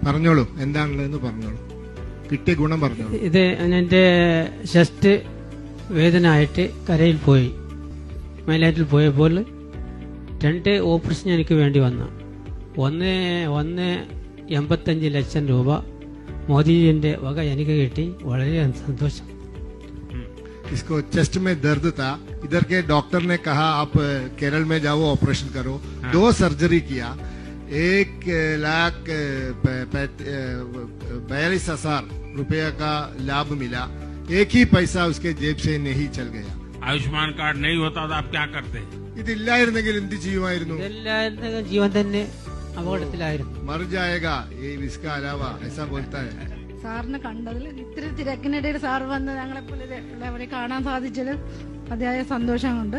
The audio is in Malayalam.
പറഞ്ഞോളൂ, എന്താണുള്ളതെന്ന് പറഞ്ഞോളൂ, കിട്ടിയ ഗുണം പറഞ്ഞോളൂ. ഇത് എന്റെ ചെസ്റ്റ് വേദന ആയിട്ട് കരയിൽ പോയി, മൈലാറ്റിൽ പോയപ്പോൾ 2 ഓപ്പറേഷൻ എനിക്ക് വേണ്ടി വന്നു. ഒന്ന് 85 ലക്ഷം രൂപ മോദിജിന്റെ വക എനിക്ക് കിട്ടി. വളരെ സന്തോഷം. इसको चेस्ट में दर्द था, इधर के डॉक्टर ने कहा आप केरल में जाओ ऑपरेशन करो. 2 सर्जरी किया, 1,42,000 रुपया का लाभ मिला. एक ही पैसा उसके जेब से नहीं चल गया. आयुष्मान कार्ड नहीं होता तो आप क्या करते? ഇതില്ലായിരുന്നെങ്കിൽ എന്ത് ചെയ്യുമായിരുന്നു? ജീവൻ തന്നെ അപകടത്തിലായിരുന്നു. മർ ജായേഗാ ये इसका अलावा ऐसा बोलता है. സാറിനെ കണ്ടതിൽ ഇത്തിരി തിരക്കിനിടയിൽ സാർ വന്ന് ഞങ്ങളെപ്പോലെ ഉള്ളവരെ കാണാൻ സാധിച്ചതിൽ അതിയായ സന്തോഷമുണ്ട്.